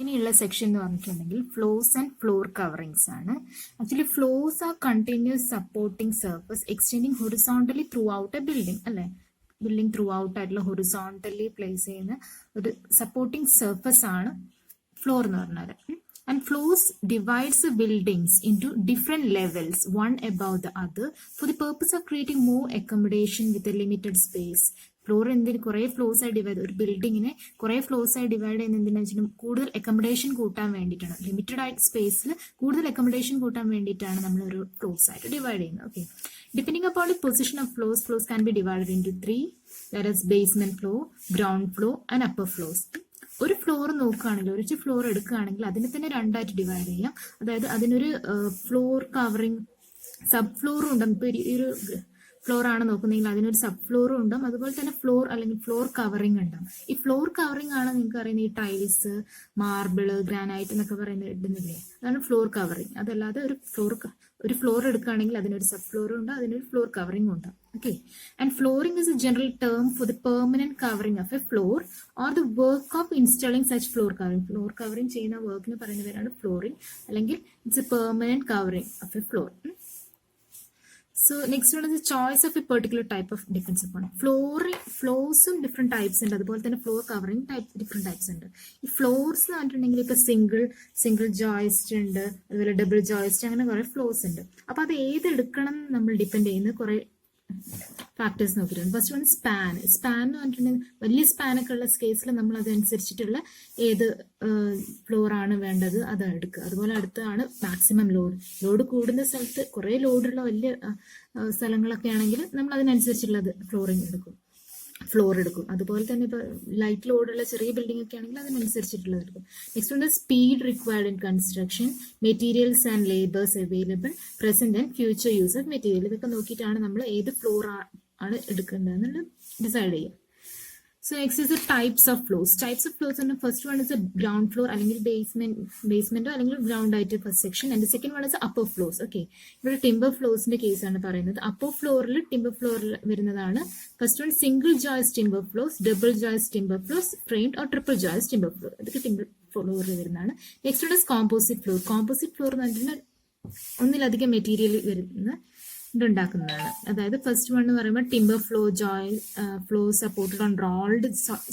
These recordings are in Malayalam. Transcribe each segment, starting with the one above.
ഇനിയുള്ള സെക്ഷൻ എന്ന് പറഞ്ഞിട്ടുണ്ടെങ്കിൽ ഫ്ലോസ് ആൻഡ് ഫ്ലോർ കവറിങ്സ് ആണ്. Actually floors are continuous supporting surface extending horizontally throughout a building അല്ലേ. ബിൽഡിംഗ് ത്രൂ ഔട്ട് ആയിട്ടുള്ള ഹൊറിസോണ്ടലി പ്ലേസ് ചെയ്യുന്ന ഒരു സപ്പോർട്ടിംഗ് സർഫസ് ആണ് ഫ്ലോർ എന്ന് പറഞ്ഞാൽ. And floors divides the buildings into different levels, one above the other, for the purpose of creating more accommodation with a limited space. Floor എന്തിന് കുറേ ഫ്ലോർസ് ആയി ഡിവൈഡ്, ഒരു ബിൽഡിങ്ങിനെ കുറേ ഫ്ലോർസ് ആയി ഡിവൈഡ് ചെയ്യുന്ന എന്തിനാ വെച്ചാൽ കൂടുതൽ അക്കോമഡേഷൻ കൂട്ടാൻ വേണ്ടിയിട്ടാണ്. ലിമിറ്റഡ് ആയിട്ട് സ്പേസിൽ കൂടുതൽ അക്കോമഡേഷൻ കൂട്ടാൻ വേണ്ടിയിട്ടാണ് നമ്മൾ ഒരു ഫ്ലോർസ് ആയിട്ട് ഡിവൈഡ് ചെയ്യുന്നത്. Okay, depending upon the position of floors, floors can be divided into 3, that is basement floor, ground floor and upper floors. ഒരു ഫ്ലോർ നോക്കുകയാണെങ്കിൽ, ഒരു ഫ്ലോർ എടുക്കുകയാണെങ്കിൽ അതിനെ തന്നെ രണ്ടായിട്ട് ഡിവൈഡ് ചെയ്യാം. അതായത് അതിനൊരു ഫ്ലോർ കവറിങ് സബ് ഫ്ലോറും ഉണ്ടാകും. ഇപ്പോൾ ഈ ഒരു ഫ്ലോർ ആണ് നോക്കുന്നതെങ്കിൽ അതിനൊരു സബ് ഫ്ലോറും ഉണ്ടാകും. അതുപോലെ തന്നെ ഫ്ലോർ അല്ലെങ്കിൽ ഫ്ലോർ കവറിങ് ഉണ്ടാകും. ഈ ഫ്ലോർ കവറിങ് ആണ് നിങ്ങൾക്ക് അറിയുന്ന ഈ ടൈൽസ്, മാർബിള്, ഗ്രാനൈറ്റ് എന്നൊക്കെ പറയുന്നത് ഇടുന്നില്ലേ, അതാണ് ഫ്ലോർ കവറിങ്. അതല്ലാതെ ഒരു ഫ്ലോർ എടുക്കുകയാണെങ്കിൽ അതിനൊരു സബ് ഫ്ലോറും ഉണ്ട്, അതിനൊരു ഫ്ലോർ കവറിംഗ് ഉണ്ട്. Okay, and flooring is a general term for the permanent covering of a floor or the work of installing such floor covering. Floor covering ചെയ്യുന്ന വർക്കിന് പറയുന്ന പേരാണ് ഫ്ലോറിംഗ്, അല്ലെങ്കിൽ it's A permanent covering of A floor. So next one is the choice of a particular type of depends upon ഫ്ലോർസും ഡിഫറെന്റ് ടൈപ്സ് ഉണ്ട്, അതുപോലെ തന്നെ ഫ്ലോർ കവറിംഗ് ഡിഫറെന്റ് ടൈപ്സ് ഉണ്ട്. ഈ ഫ്ലോർസ് എന്ന് പറഞ്ഞിട്ടുണ്ടെങ്കിൽ ഇപ്പൊ സിംഗിൾ ജോയിസ്റ്റ് ഉണ്ട്, അതുപോലെ ഡബിൾ ജോയിസ്റ്റ്, അങ്ങനെ കുറെ ഫ്ലോർസ് ഉണ്ട്. അപ്പൊ അത് ഏതെടുക്കണം നമ്മൾ ഡിപ്പെൻഡ് ചെയ്യുന്ന കുറെ ഫാക്ടേഴ്സ് നോക്കിയിട്ടുണ്ട്. ഫസ്റ്റ് വൺ സ്പാൻ എന്ന് പറഞ്ഞിട്ടുണ്ടെങ്കിൽ വലിയ സ്പാനൊക്കെ ഉള്ള കേസിൽ നമ്മൾ അതനുസരിച്ചിട്ടുള്ള ഏത് ഫ്ലോർ ആണ് വേണ്ടത് അത് എടുക്കുക. അതുപോലെ അടുത്താണ് മാക്സിമം ലോഡ് കൂടുന്ന സ്ഥലത്ത് കുറേ ലോഡുള്ള വലിയ സ്ഥലങ്ങളൊക്കെ ആണെങ്കിൽ നമ്മൾ അതിനനുസരിച്ചുള്ളത് ഫ്ലോർ എടുക്കും. അതുപോലെ തന്നെ ഇപ്പോൾ ലൈറ്റ് ലോഡുള്ള ചെറിയ ബിൽഡിംഗ് ഒക്കെ ആണെങ്കിൽ അതിനനുസരിച്ചിട്ടുള്ളത് എടുക്കും. നെക്സ്റ്റ് ഉണ്ട് speed required in construction, materials and labours available, present and future use of material. ഇതൊക്കെ നോക്കിയിട്ടാണ് നമ്മൾ ഏത് ഫ്ലോർ ആണ് എടുക്കേണ്ടതെന്നുള്ളത് ഡിസൈഡ് ചെയ്യുക. So next is the types of floors. And the first one is a ground floor, അല്ലെങ്കിൽ basement അല്ലെങ്കിൽ ground ആയിട്ട് first section. And second one is upper floors. Okay, ഇവിടെ ടിംബർ ഫ്ലോർസിന്റെ കേസാണ് പറയുന്നത്. അപ്പർ ഫ്ലോറിൽ ടിംബർ ഫ്ലോറിൽ വരുന്നതാണ് first one single joist timber floors, double joist timber floors, framed or triple joist timber floor. ഇതൊക്കെ ടിംബർ ഫ്ലോറിൽ വരുന്നതാണ്. Next one is composite floor. Composite floor എന്ന് പറഞ്ഞാൽ ഒന്നിലധികം മെറ്റീരിയൽ ഉണ്ടാക്കുന്നതാണ്. അതായത് ഫസ്റ്റ് വൺ എന്ന് പറയുമ്പോൾ timber floor supported on rolled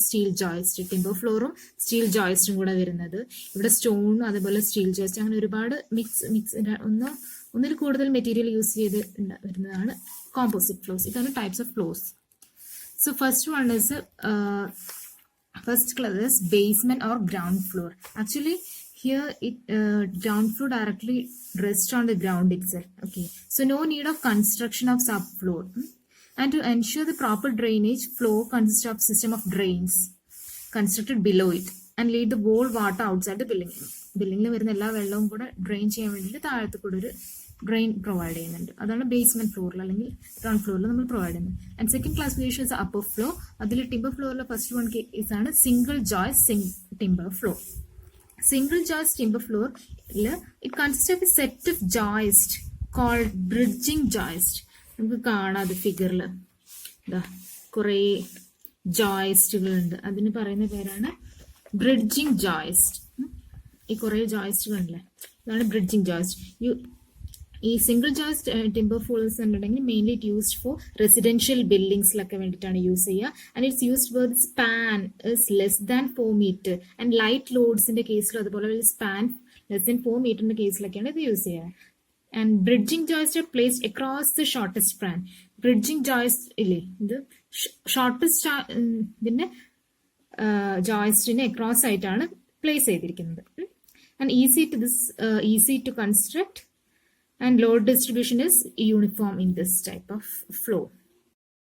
steel joist. Timber ഫ്ലോറും സ്റ്റീൽ ജോയിസ്റ്റും കൂടെ വരുന്നത്. ഇവിടെ സ്റ്റോണും അതുപോലെ സ്റ്റീൽ ജോയിസ്റ്റ്, അങ്ങനെ ഒരുപാട് ഒന്നിൽ കൂടുതൽ മെറ്റീരിയൽ യൂസ് ചെയ്ത് വരുന്നതാണ് കോമ്പോസിറ്റ് ഫ്ലോർസ്. ഇതാണ് types of floors. So first one is class basement or ground floor. Actually here ground floor directly rests on the ground itself. Okay, so no need of construction of subfloor. And to ensure the proper drainage, floor consists of system of drains constructed below it and lead the whole water outside the building. ബിൽഡിങ്ങിൽ വരുന്ന എല്ലാ വെള്ളവും കൂടെ ഡ്രെയിൻ ചെയ്യാൻ വേണ്ടിയിട്ട് താഴത്ത് കൂടെ ഒരു ഡ്രെയിൻ പ്രൊവൈഡ് ചെയ്യുന്നുണ്ട്. അതാണ് ബേസ്മെന്റ് ഫ്ലോറിൽ അല്ലെങ്കിൽ ഗ്രൗണ്ട് ഫ്ലോറിൽ നമ്മൾ പ്രൊവൈഡ് ചെയ്യുന്നത്. And second classification is upper floor. അതിൽ ടിംബർ ഫ്ലോറിലെ ഫസ്റ്റ് വൺ കേസ് ആണ് single joist timber floor. Single joist timber floor, it consists of a set of joists called bridging joist. നമുക്ക് കാണാം അത് ഫിഗറിൽ കുറേ ജോയിസ്റ്റുകൾ ഉണ്ട്, അതിന് പറയുന്ന പേരാണ് ബ്രിഡ്ജിങ് ജോയിസ്റ്റ്. ഈ കുറേ ജോയിസ്റ്റുകൾ ഉണ്ടല്ലേ, ഇതാണ് ബ്രിഡ്ജിങ് ജോയിസ്റ്റ്. ഈ സിംഗിൾ ജോയിസ്റ്റ് ടിംബർ ഫ്ലോർസ് ഉണ്ടെങ്കിൽ mainly it used for residential ബിൽഡിംഗ്സിലൊക്കെ വേണ്ടിയിട്ടാണ് യൂസ് ചെയ്യുക. And it's used for the span is less than 4 meter. And light ലോഡ്സിന്റെ കേസിലും അതുപോലെ സ്പാൻ ലെസ് ദാൻ 4 meterന്റെ കേസിലൊക്കെയാണ് ഇത് യൂസ് ചെയ്യുക. And bridging joist are placed across the shortest span. Bridging joist ഇല്ലേ, ഇത് ഷോർട്ടസ്റ്റ് ഇതിന്റെ ജോയിസ്റ്റിന് അക്രോസ് ആയിട്ടാണ് പ്ലേസ് ചെയ്തിരിക്കുന്നത്. And easy to construct and load distribution is uniform in this type of floor.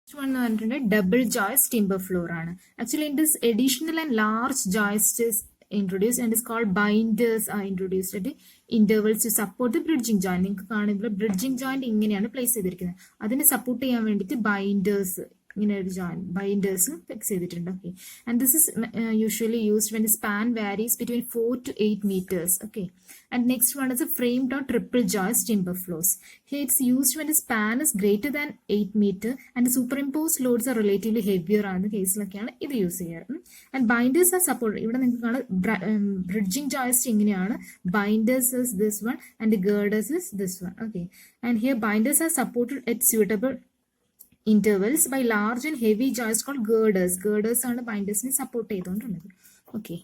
Next one is double joist timber floor. Actually in this additional and large joist is introduced and is called binders are introduced at the intervals to support the bridging joint. നിങ്ങൾക്ക് കാണുമ്പോൾ bridging joint ഇങ്ങനെയാണ് പ്ലേസ് ചെയ്തിരിക്കുന്നത്. അതിനെ സപ്പോർട്ട് ചെയ്യാൻ വേണ്ടിയിട്ട് ബൈൻഡേഴ്സ് ഇങ്ങനെ ഒരു ബൈൻഡേഴ്സ് ഫിക്സ് ചെയ്തിട്ടുണ്ട്. Okay, and this is usually used when span varies between 4 to 8 meters. Okay, and next one is a framed or triple joist timber floors. Here it's used when the span is greater than 8 meter and the superimposed loads are relatively heavier ആണ് കേസിലൊക്കെയാണ് ഇത് യൂസ് ചെയ്യാറ്. And binders are support. ഇവിടെ നിങ്ങൾക്ക് കാണാം ബ്രിഡ്ജിങ് ജോയിസ്റ്റ് ഇങ്ങനെയാണ്. Binders is this one and girders is this one. Okay, and here binders are supported at suitable intervals by large and heavy joists called girders. Girders ആണ് ബൈൻഡേഴ്സിനെ സപ്പോർട്ട് ചെയ്തുകൊണ്ടുള്ളത്. ഓക്കെ,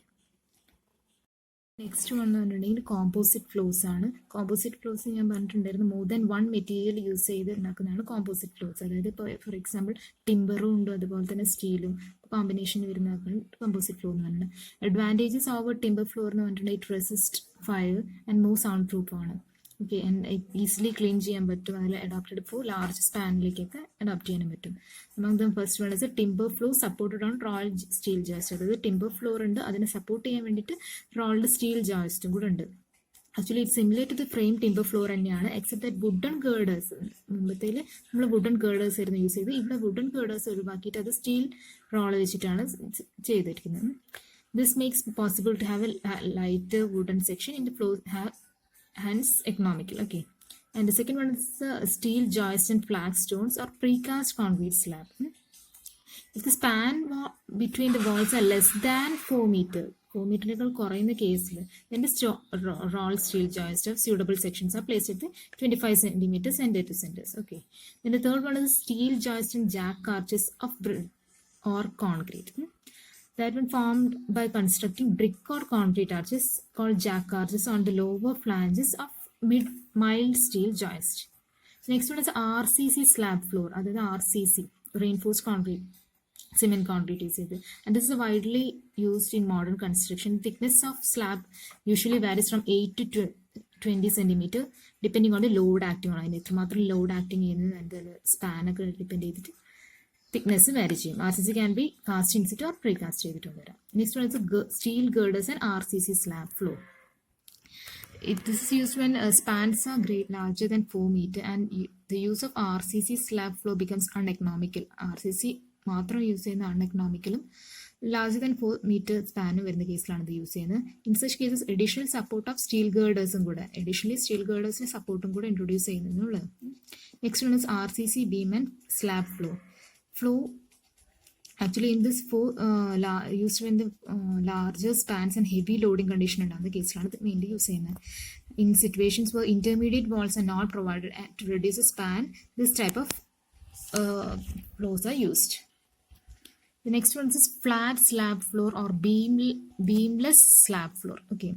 നെക്സ്റ്റ് വൺ എന്ന് പറഞ്ഞിട്ടുണ്ടെങ്കിൽ കോമ്പോസിറ്റ് ഫ്ലോസ് ആണ്. കോമ്പോസിറ്റ് ഫ്ലോസ് ഞാൻ പറഞ്ഞിട്ടുണ്ടായിരുന്നു, more than one material use ചെയ്ത് ഉണ്ടാക്കുന്നതാണ് കോമ്പോസിറ്റ് ഫ്ലോസ്. അതായത് ഇപ്പോൾ ഫോർ എക്സാമ്പിൾ ടിമ്പറും ഉണ്ട്, അതുപോലെ തന്നെ സ്റ്റീലും കോമ്പിനേഷൻ വരുന്നതാണ് കോമ്പോസിറ്റ് ഫ്ലോ എന്ന് പറഞ്ഞിട്ടുണ്ട്. അഡ്വാൻറ്റേജസ് ഓവർ ടിമ്പർ ഫ്ലോർ എന്ന് പറഞ്ഞിട്ടുണ്ടെങ്കിൽ it resist fire and more sound proof ആണ്. ഓക്കെ, ആൻഡ് ഈസിലി ക്ലീൻ ചെയ്യാൻ പറ്റും. അതിൽ അഡാപ്റ്റഡ് ഫോർ ലാർജ് സ്പാനിലേക്കൊക്കെ അഡാപ്റ്റ് ചെയ്യാനും പറ്റും. among them first one is a timber floor supported on rolled steel joist. അതായത് ടിമ്പർ ഫ്ലോർ ഉണ്ട്, അതിനെ സപ്പോർട്ട് ചെയ്യാൻ വേണ്ടിയിട്ട് റോൾഡ് സ്റ്റീൽ ജോയിസ്റ്റും കൂടെ ഉണ്ട്. Actually it similar to the frame timber floor തന്നെയാണ്, എക്സെപ്റ്റ് ദാറ്റ് വുഡൻ ഗേർഡേഴ്സ്. മുമ്പത്തേൽ നമ്മൾ വുഡൻ ഗേർഡേഴ്സ് ആയിരുന്നു യൂസ് ചെയ്ത്, ഇവിടെ വുഡൻ ഗേർഡേഴ്സ് ഒഴിവാക്കിയിട്ട് അത് സ്റ്റീൽ റോൾ വെച്ചിട്ടാണ് ചെയ്തിരിക്കുന്നത്. This makes possible to have a lighter wooden section in the floor, hence economical. Okay, and the second one is steel joist and flagstones or precast concrete slab. If the span between the walls are less than 4 meter, 4 meter കുറയുന്ന കേസിൽ then the roll steel joist of suitable sections are placed at the 25 centimeters center to centers. Okay, then the third one is steel joist and jack arches of brick or concrete. That one formed by constructing brick or concrete arches called jack arches on the lower flanges of mild steel joist. Next one is RCC slab floor. That is RCC, reinforced concrete, cement concrete is it. And this is widely used in modern construction. The thickness of slab usually varies from 8 to 20 centimeter depending on the load acting on it. മാത്രം load acting ചെയ്യുന്നത് and span ഒക്കെ ഡിപ്പെൻഡ് ചെയ്തിട്ട് തിക്നെസ് വാരി ചെയ്യും. RCC can be cast in situ or precast ചെയ്തിട്ടും വരാം. Next one is steel girders and RCC slab floor. This is used when spans are larger than 4 meter and the use of RCC slab floor becomes uneconomical. RCC മാത്രം യൂസ് ചെയ്യുന്ന അൺഎക്കണോമിക്കലും ലാർജർ ദാൻ 4 meter സ്പാനും വരുന്ന കേസിലാണ് ഇത് യൂസ് ചെയ്യുന്നത്. In such cases additional support of steel ഗേർഡേഴ്സും കൂടെ സ്റ്റീൽ ഗേർഡേഴ്സിന് സപ്പോർട്ടും കൂടെ ഇൻട്രൊഡ്യൂസ് ചെയ്യുന്നുള്ളത്. Next one is RCC beam and slab floor. Flow actually in this flow used when the larger spans and heavy loading condition ഉണ്ടാകുന്ന കേസിലാണ് ഇത് മെയിൻലി യൂസ് ചെയ്യുന്നത്. In situations where intermediate walls are not provided to reduce the span, this type of floors are used. The next one is flat slab floor or beamless slab floor. Okay,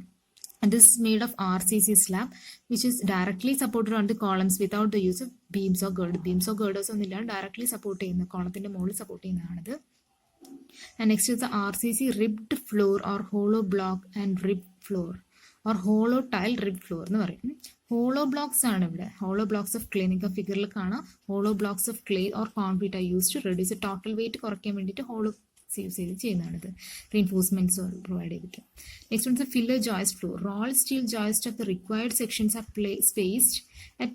and this is made of RCC slab which is directly supported on the columns without the use of beams or girders. Beams or girders ഒന്നുമില്ല, ഡയറക്ട്ലി സപ്പോർട്ട് ചെയ്യുന്ന കോളത്തിന്റെ മുകളിൽ support ചെയ്യുന്നതാണിത്. And next is the RCC ribbed floor or hollow block and rib floor or hollow tile rib floor എന്ന് പറയും. ഹോളോ ബ്ലോക്സ് ആണ് ഇവിടെ. ഹോളോ ബ്ലോക്സ് ഓഫ് ക്ലേ, നിങ്ങൾക്ക് ഫിഗറിൽ കാണാം. Hollow blocks of clay or concrete are use to reduce total weight കുറയ്ക്കാൻ വേണ്ടിയിട്ട് ഹോളോ യൂസ് ചെയ്ത് ചെയ്യുന്നതാണിത്. റീൻഫോഴ്സ്മെന്റ്സ് പ്രൊവൈഡ് ചെയ്തിട്ട്. Next one filler joist floor. Roll steel joist of the required sections are spaced at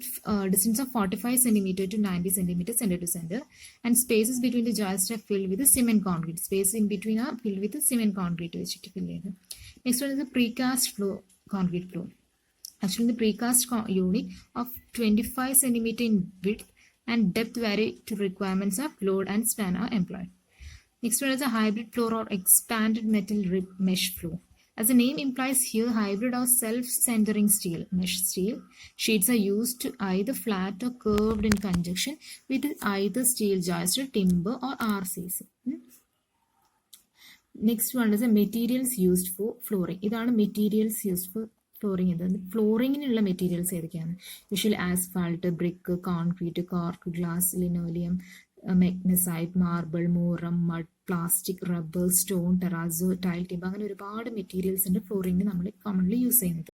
distance of 45 centimeter to 90 centimeter center to center, and spaces between the joists are filled with the cement concrete. Space in between are filled with the cement concrete വെച്ചിട്ട് fill ചെയ്ത്. Next one is the precast floor, concrete floor. Actually the precast unit of 25 centimeter in width and depth vary to requirements of load and span are employed. Next one is a hybrid floor or expanded metal rib mesh floor. As the name implies here, hybrid or self-centering steel, mesh steel sheets are used to either flat or curved in conjunction with either steel joist, timber or RCC. Next one is the materials used for flooring. ഇതാണ് materials used for flooring. ഫ്ലോറിങ്ങിനുള്ള മെറ്റീരിയൽസ് ഏതൊക്കെയാണ്? Usually asphalt, brick, concrete, cork, glass, linoleum, magnesite, marble, moorum, mud, plastic, rubber, stone, terrazzo, tile, timber, അങ്ങനെ ഒരുപാട് മെറ്റീരിയൽസ് ഉണ്ട് ഫ്ലോറിങ്ങിന് നമ്മൾ കോമൺലി യൂസ് ചെയ്യുന്നത്.